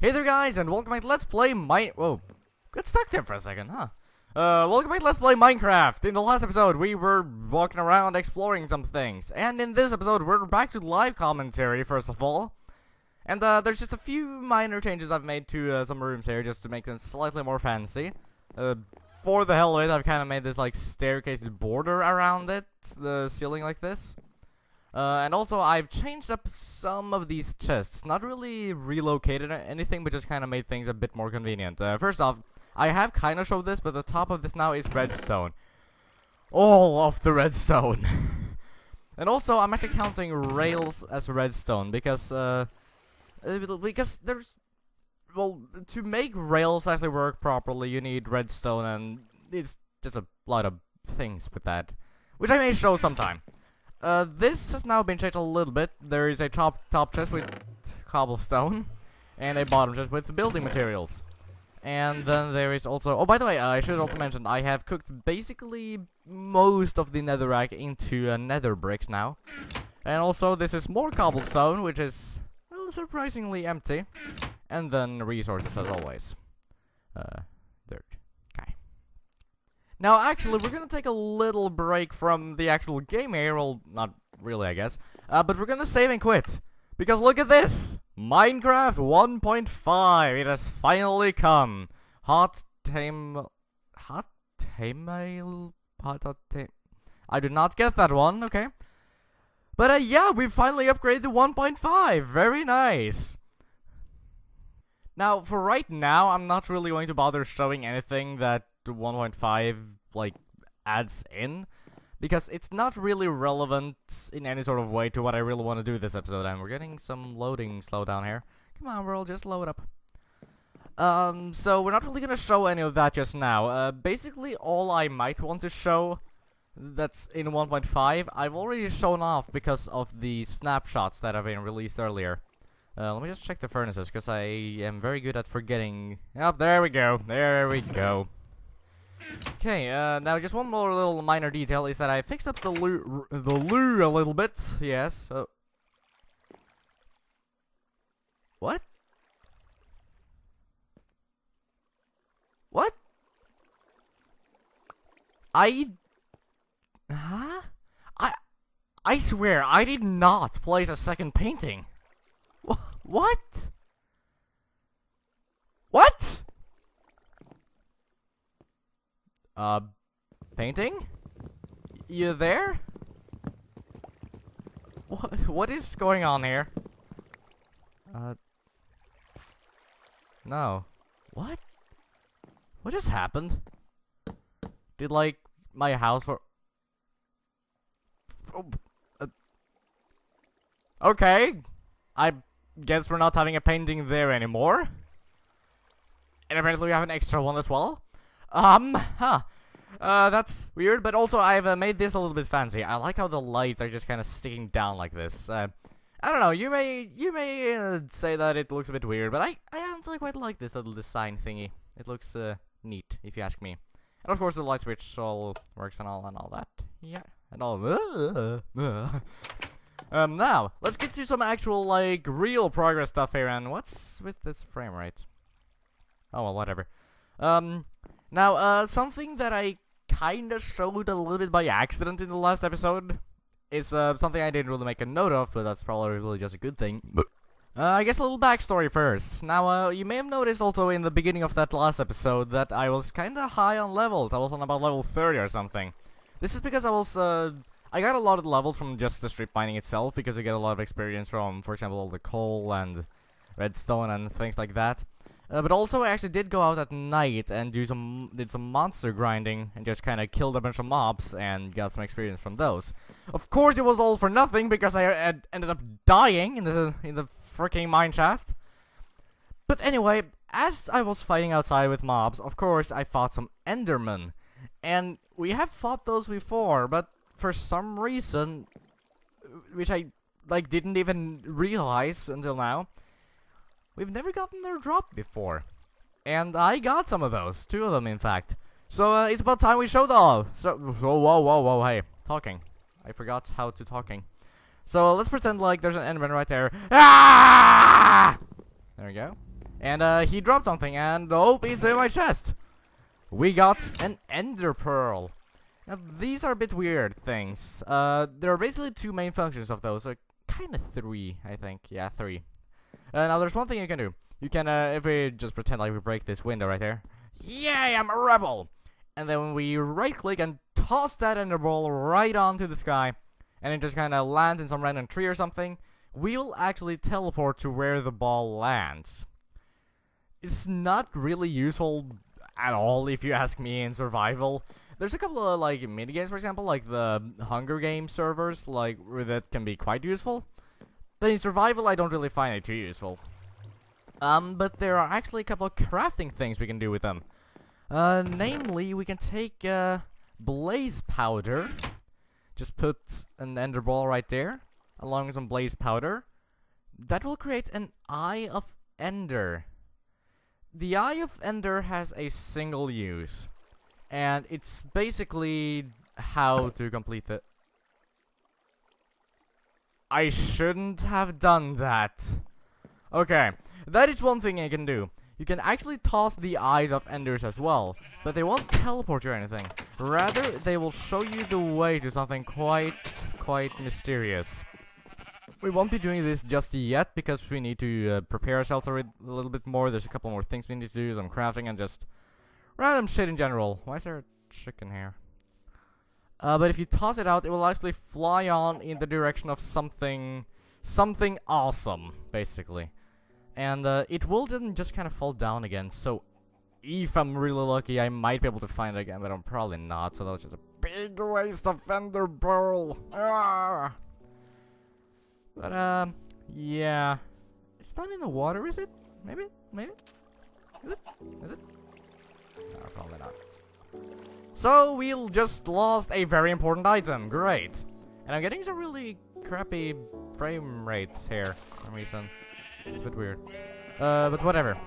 Hey there guys, and welcome back to Let's Play Whoa, got stuck there for a second, huh? Welcome back to Let's Play Minecraft. In the last episode, we were walking around exploring some things. And in this episode, we're back to live commentary, first of all. And, there's just a few minor changes I've made to, some rooms here, just to make them slightly more fancy. For the hell of it, I've kind of made this, like, staircase border around it, the ceiling like this. And also, I've changed up some of these chests. Not really relocated or anything, but just kind of made things a bit more convenient. First off, I have kind of showed this, but the top of this now is redstone. All of the redstone. And also, I'm actually counting rails as redstone, because there's... Well, to make rails actually work properly, you need redstone, and it's just a lot of things with that. Which I may show sometime. This has now been changed a little bit. There is a top chest with cobblestone, and a bottom chest with building materials. And then there is also... Oh, by the way, I should also mention, I have cooked basically most of the netherrack into nether bricks now. And also, this is more cobblestone, which is, well, surprisingly empty. And then resources, as always. Dirt. Okay. Now, actually, we're gonna take a little break from the actual game here. Well, not really, I guess. But we're gonna save and quit. Because look at this! Minecraft 1.5! It has finally come! Hot tame... I did not get that one, okay. But, yeah, we finally upgraded to 1.5! Very nice! Now, for right now, I'm not really going to bother showing anything that 1.5, like, adds in. Because it's not really relevant in any sort of way to what I really want to do this episode. And we're getting some loading slowdown here. Come on, world, just load up. So we're not really gonna show any of that just now. Basically, all I might want to show that's in 1.5, I've already shown off because of the snapshots that have been released earlier. Let me just check the furnaces, because I am very good at forgetting. Oh, there we go. There we go. Okay, now just one more little minor detail is that I fixed up the loo a little bit. Yes. What? What? Huh? I swear, I did not place a second painting. What? What? Painting? You there? What is going on here? No. What? What just happened? Did, like, my house or... Okay. I guess we're not having a painting there anymore. And apparently we have an extra one as well. That's weird, but also I've made this a little bit fancy. I like how the lights are just kind of sticking down like this. I don't know, you may say that it looks a bit weird, but I actually quite like this little design thingy. It looks, neat, if you ask me. And of course the light switch all works and all that. Yeah, and all. Now, let's get to some actual, like, real progress stuff here, and what's with this frame rate? Oh, well, whatever. Now, something that I kinda showed a little bit by accident in the last episode is, something I didn't really make a note of, but that's probably really just a good thing. I guess a little backstory first. Now, you may have noticed also in the beginning of that last episode that I was kinda high on levels. I was on about level 30 or something. This is because I was, I got a lot of the levels from just the strip mining itself, because you get a lot of experience from, for example, all the coal and redstone and things like that. But also I actually did go out at night and did some monster grinding and just kind of killed a bunch of mobs and got some experience from those. Of course it was all for nothing because I ended up dying in the freaking mineshaft. But anyway, as I was fighting outside with mobs, of course I fought some Endermen. And we have fought those before, but for some reason, which I like didn't even realize until now, we've never gotten their drop before. And I got some of those. 2 of them, in fact. So, it's about time we show them all. So, whoa, hey. Talking. I forgot how to talking. So, let's pretend like there's an Enderman right there. Ah! There we go. And he dropped something, and oh, it's in my chest. We got an Ender Pearl. Now, these are a bit weird things. There are basically two main functions of those. Kind of three, I think. Yeah, three. Now, there's one thing you can do. You can, if we just pretend like we break this window right there. Yay, I'm a rebel! And then when we right-click and toss that Ender Ball right onto the sky, and it just kind of lands in some random tree or something, we'll actually teleport to where the ball lands. It's not really useful at all, if you ask me, in survival. There's a couple of, like, minigames, for example, like the Hunger Games servers, like, where that can be quite useful. But in survival, I don't really find it too useful. But there are actually a couple of crafting things we can do with them. Namely, we can take, blaze powder. Just put an ender ball right there, along with some blaze powder. That will create an Eye of Ender. The Eye of Ender has a single use. And it's basically how to complete the... I shouldn't have done that. Okay, that is one thing you can do. You can actually toss the Eyes of Enders as well, but they won't teleport you or anything. Rather, they will show you the way to something quite mysterious. We won't be doing this just yet, because we need to prepare ourselves a little bit more. There's a couple more things we need to do, some crafting and just random shit in general. Why is there a chicken here? But if you toss it out, it will actually fly on in the direction of something awesome, basically. And it will then just kind of fall down again, so if I'm really lucky, I might be able to find it again, but I'm probably not, so that was just a big waste of Ender Pearl. Ah! But, yeah. It's not in the water, is it? Maybe? Maybe? Is it? Is it? No, probably not. So, we just lost a very important item. Great. And I'm getting some really crappy frame rates here for some reason. It's a bit weird. But whatever.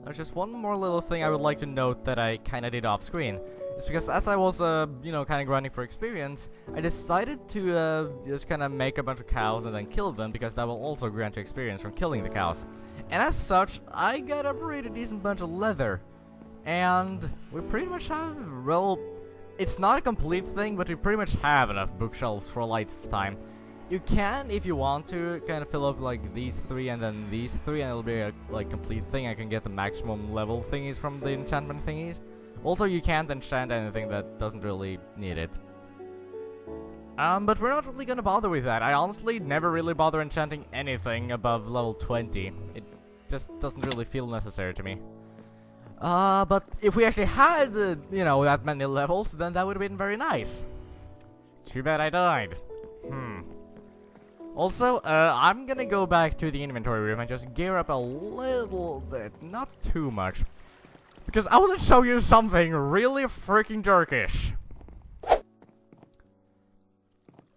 There's just one more little thing I would like to note that I kinda did off screen. It's because as I was, you know, kinda grinding for experience, I decided to, just kinda make a bunch of cows and then kill them, because that will also grant you experience from killing the cows. And as such, I got a pretty decent bunch of leather. And we pretty much have, well, it's not a complete thing, but we pretty much have enough bookshelves for a lifetime. You can, if you want to, kind of fill up like these three and then these three, and it'll be a like complete thing. I can get the maximum level thingies from the enchantment thingies. Also, you can't enchant anything that doesn't really need it. But we're not really gonna bother with that. I honestly never really bother enchanting anything above level 20. It just doesn't really feel necessary to me. But if we actually had, you know, that many levels, then that would have been very nice. Too bad I died. Also, I'm gonna go back to the inventory room and just gear up a little bit, not too much. Because I want to show you something really freaking jerkish.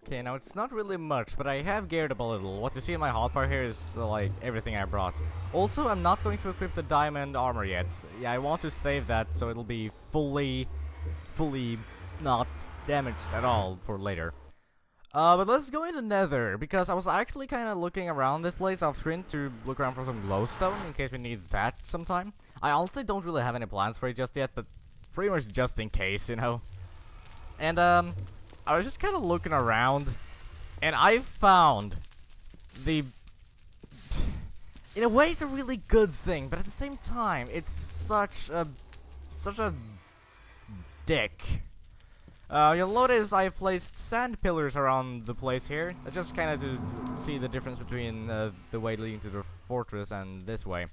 Okay, now it's not really much, but I have geared up a little. What you see in my hotbar here is, like, everything I brought. Also, I'm not going to equip the diamond armor yet. Yeah, I want to save that so it'll be fully not damaged at all for later. But let's go into Nether, because I was actually kind of looking around this place off screen to look around for some glowstone, in case we need that sometime. I honestly don't really have any plans for it just yet, but pretty much just in case, you know. And, I was just kind of looking around, and I found the... In a way, it's a really good thing, but at the same time, it's such a dick. You'll notice I've placed sand pillars around the place here, just kind of to see the difference between the way leading to the fortress and this way.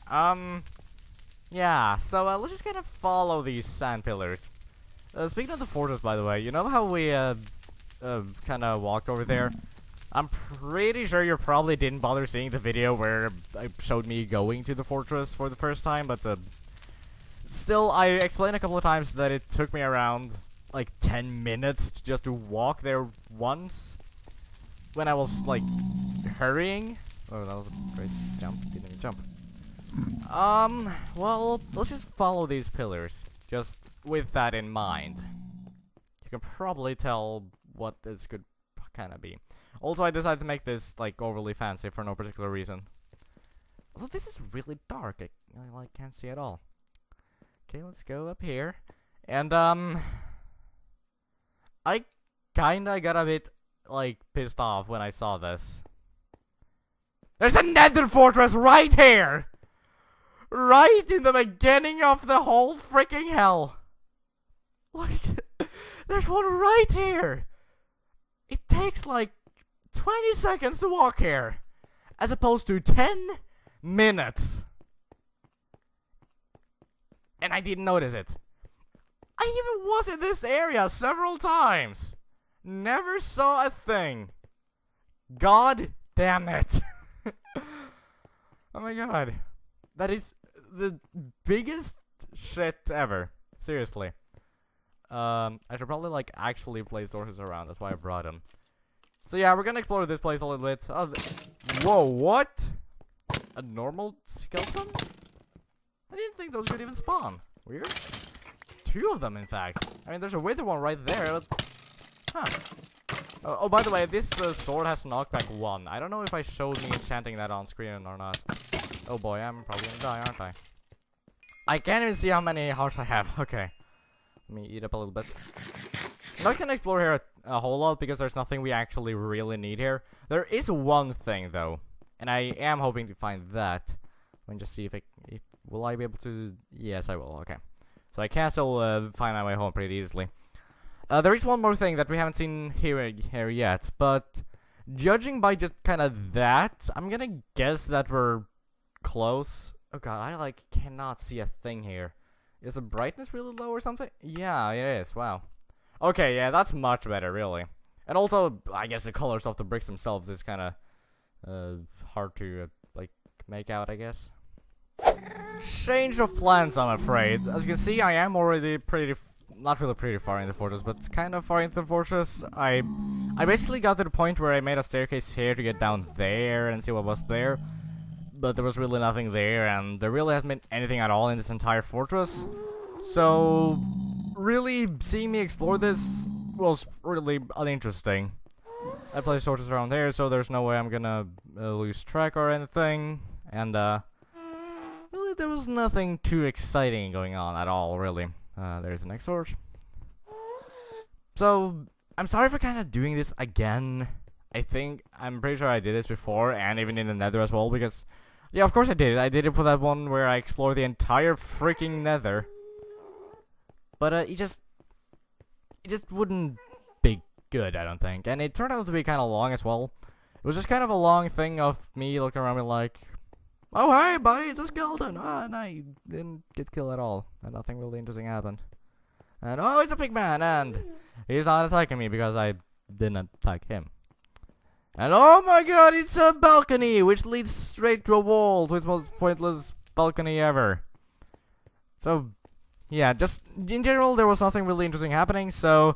Yeah, so let's just kind of follow these sand pillars. Speaking of the fortress, by the way, you know how we kind of walked over there? I'm pretty sure you probably didn't bother seeing the video where it showed me going to the fortress for the first time, but still, I explained a couple of times that it took me around like 10 minutes just to walk there once when I was like hurrying. Oh, that was a great jump. Didn't even jump. Well, let's just follow these pillars, just with that in mind. You can probably tell what this could kind of be. Also, I decided to make this like overly fancy for no particular reason. Also, this is really dark. I like can't see at all. Okay, let's go up here. And I kinda got a bit like pissed off when I saw this. There's a nether fortress right here! Right in the beginning of the whole freaking hell. Like, there's one right here. It takes like 20 seconds to walk here, as opposed to 10 minutes. And I didn't notice it. I even was in this area several times. Never saw a thing. God damn it. Oh my god. That is the biggest shit ever. Seriously. I should probably like actually place sources around. That's why I brought them. So yeah, we're gonna explore this place a little bit. Whoa, what? A normal skeleton? I didn't think those could even spawn. Weird. 2 of them, in fact. I mean, there's a wither one right there. Huh. Oh, by the way, this sword has knockback 1. I don't know if I showed me enchanting that on screen or not. Oh boy, I'm probably gonna die, aren't I? I can't even see how many hearts I have. Okay. Let me eat up a little bit. I'm not gonna explore here a whole lot because there's nothing we actually really need here. There is one thing though, and I am hoping to find that. Let me just see if will I be able to? Yes, I will. Okay, so I can still find my way home pretty easily. There is one more thing that we haven't seen here yet, but judging by just kind of that, I'm gonna guess that we're close. Oh god, I like cannot see a thing here. Is the brightness really low or something? Yeah, it is. Wow. Okay, yeah, that's much better, really. And also, I guess the colors of the bricks themselves is kind of hard to like make out, I guess. Change of plans, I'm afraid. As you can see, I am already not really pretty far in the fortress, but kind of far into the fortress. I basically got to the point where I made a staircase here to get down there and see what was there. But there was really nothing there, and there really hasn't been anything at all in this entire fortress. So, really, seeing me explore this was really uninteresting. I placed torches around there, so there's no way I'm gonna lose track or anything. And, really, there was nothing too exciting going on at all, really. There's the next torch. So, I'm sorry for kind of doing this again. I'm pretty sure I did this before, and even in the nether as well, because... Yeah, of course I did it. I did it for that one where I explored the entire freaking nether. But, it just wouldn't be good, I don't think. And it turned out to be kind of long as well. It was just kind of a long thing of me looking around me like, oh, hey, buddy, it's a skeleton. Ah, no, you didn't get killed at all. And nothing really interesting happened. And, oh, it's a pig man, and he's not attacking me because I didn't attack him. And oh my god, it's a balcony, which leads straight to a wall, to its most pointless balcony ever. So, yeah, just in general, there was nothing really interesting happening, so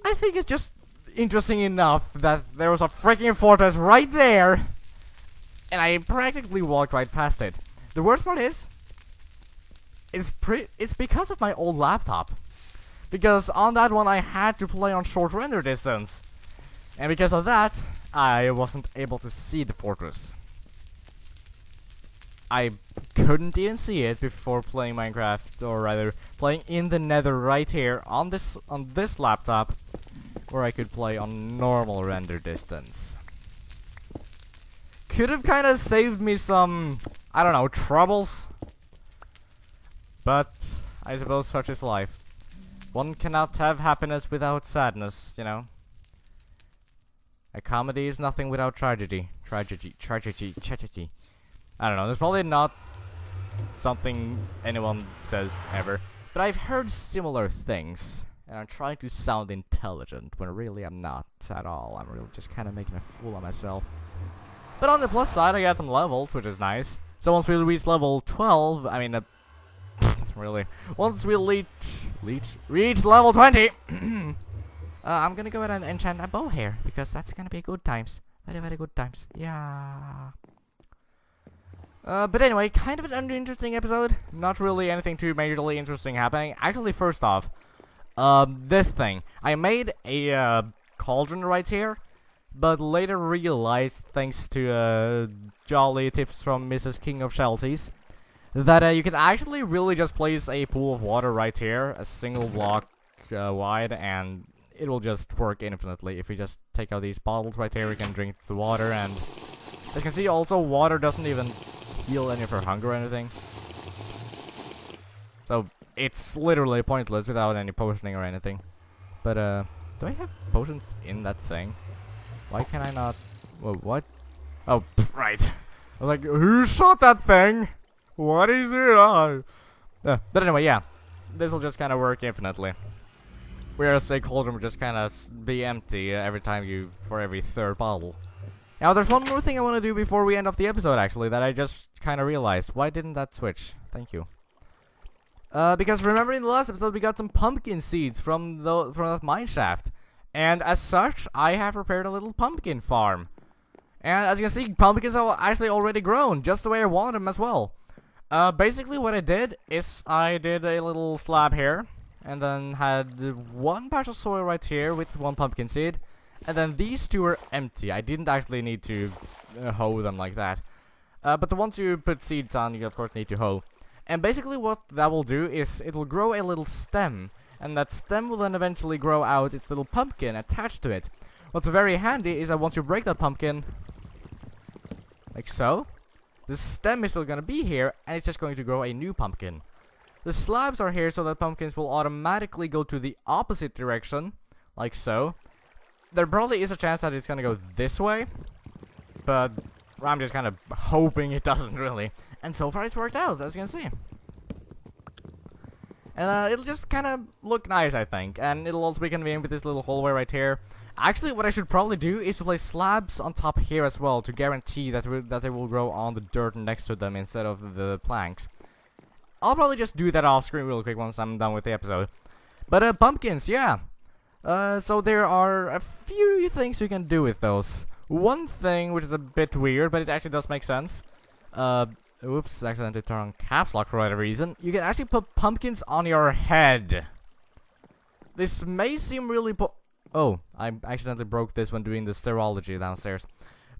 I think it's just interesting enough that there was a freaking fortress right there, and I practically walked right past it. The worst part is, it's because of my old laptop. Because on that one, I had to play on short render distance. And because of that, I wasn't able to see the fortress. I couldn't even see it before playing Minecraft, or rather, playing in the nether right here on this laptop, where I could play on normal render distance. Could have kind of saved me some, I don't know, troubles. But I suppose such is life. One cannot have happiness without sadness, you know. A comedy is nothing without tragedy. Tragedy. I don't know, there's probably not something anyone says ever. But I've heard similar things. And I'm trying to sound intelligent, when really I'm not at all. I'm really just kind of making a fool of myself. But on the plus side, I got some levels, which is nice. So once we reach level 12, I mean, really. Once we reach level 20... I'm gonna go ahead and enchant a bow here, because that's gonna be good times. Very, very good times. Yeah. But anyway, kind of an uninteresting episode. Not really anything too majorly interesting happening. Actually, first off, this thing. I made a cauldron right here, but later realized, thanks to jolly tips from Mrs. King of Chelsea's, that you can actually really just place a pool of water right here, a single block wide, and it will just work infinitely. If we just take out these bottles right here, we can drink the water, and as you can see, also water doesn't even heal any of her hunger or anything. So it's literally pointless without any potioning or anything. But do I have potions in that thing? Why can I not? Whoa, what? Oh, pff, right. I was like, who shot that thing? What is it? But anyway, yeah, this will just kind of work infinitely. Whereas a cauldron would just kind of be empty every time for every third bottle. Now, there's one more thing I want to do before we end off the episode, actually, that I just kind of realized. Why didn't that switch? Thank you. Because remember in the last episode we got some pumpkin seeds from that mine shaft. And as such, I have prepared a little pumpkin farm. And as you can see, pumpkins are actually already grown, just the way I want them as well. Basically what I did is I did a little slab here, and then had one patch of soil right here with one pumpkin seed, and then these two are empty. I didn't actually need to hoe them like that. But the ones you put seeds on, you of course need to hoe. And basically what that will do is it will grow a little stem, and that stem will then eventually grow out its little pumpkin attached to it. What's very handy is that once you break that pumpkin, like so, the stem is still gonna be here, and it's just going to grow a new pumpkin. The slabs are here so that pumpkins will automatically go to the opposite direction, like so. There probably is a chance that it's gonna go this way, but I'm just kind of hoping it doesn't really. And so far it's worked out, as you can see. And it'll just kind of look nice, I think. And it'll also be convenient with this little hallway right here. Actually, what I should probably do is to place slabs on top here as well, to guarantee that they will grow on the dirt next to them instead of the planks. I'll probably just do that off screen real quick once I'm done with the episode. But pumpkins, yeah. So there are a few things you can do with those. One thing, which is a bit weird, but it actually does make sense. Oops, accidentally turned on caps lock for whatever reason. You can actually put pumpkins on your head. This may seem really oh, I accidentally broke this when doing the serology downstairs.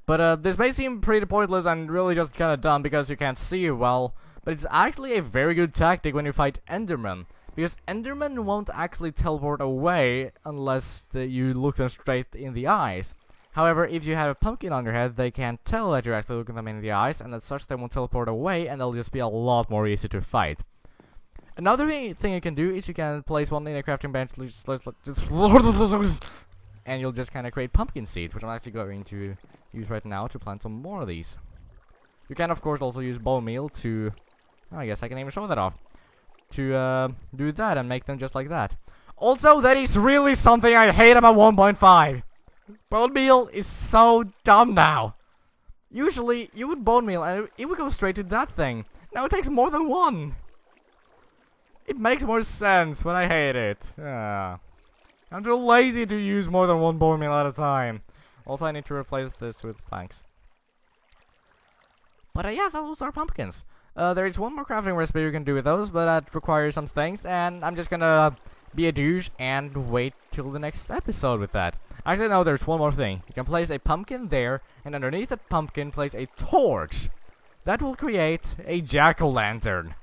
But this may seem pretty pointless and really just kind of dumb because you can't see well. But it's actually a very good tactic when you fight Endermen. Because Endermen won't actually teleport away unless you look them straight in the eyes. However, if you have a pumpkin on your head, they can't tell that you're actually looking them in the eyes, and as such they won't teleport away, and they'll just be a lot more easy to fight. Another thing you can do is you can place one in a crafting bench, and you'll just kind of create pumpkin seeds, which I'm actually going to use right now to plant some more of these. You can, of course, also use bone meal to... Oh, I guess I can even show that off. To do that and make them just like that. Also, that is really something I hate about 1.5. Bone meal is so dumb now. Usually, you would bone meal and it would go straight to that thing. Now it takes more than one. It makes more sense, but I hate it. I'm too lazy to use more than one bone meal at a time. Also, I need to replace this with planks. But yeah, those are pumpkins. There is one more crafting recipe you can do with those, but that requires some things, and I'm just gonna be a douche and wait till the next episode with that. Actually, no, there's one more thing. You can place a pumpkin there, and underneath that pumpkin, place a torch. That will create a jack-o'-lantern.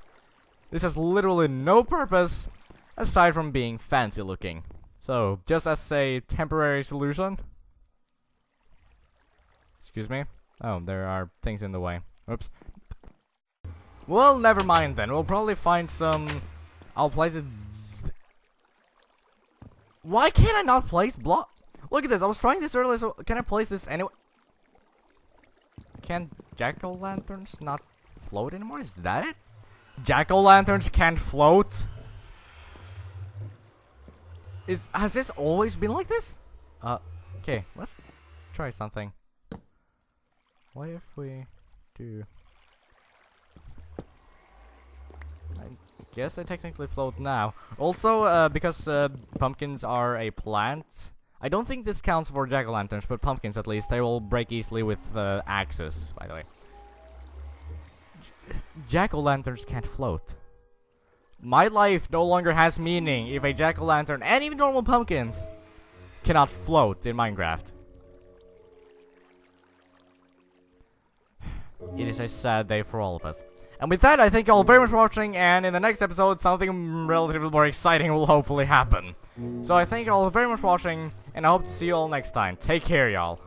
This has literally no purpose, aside from being fancy looking. So, just as a temporary solution. Excuse me? Oh, there are things in the way. Oops. Well, never mind then. We'll probably find some... I'll place it... Why can't I not place block? Look at this. I was trying this earlier, so can I place this anyway? Can jack-o'-lanterns not float anymore? Is that it? Jack-o'-lanterns can't float? Has this always been like this? Okay. Let's try something. What if we do... Guess they technically float now. Also, because pumpkins are a plant, I don't think this counts for jack-o'-lanterns, but pumpkins at least, they will break easily with axes, by the way. Jack-o'-lanterns can't float. My life no longer has meaning if a jack-o'-lantern, and even normal pumpkins, cannot float in Minecraft. it is a sad day for all of us. And with that, I thank you all very much for watching, and in the next episode, something relatively more exciting will hopefully happen. So I thank you all very much for watching, and I hope to see you all next time. Take care, y'all.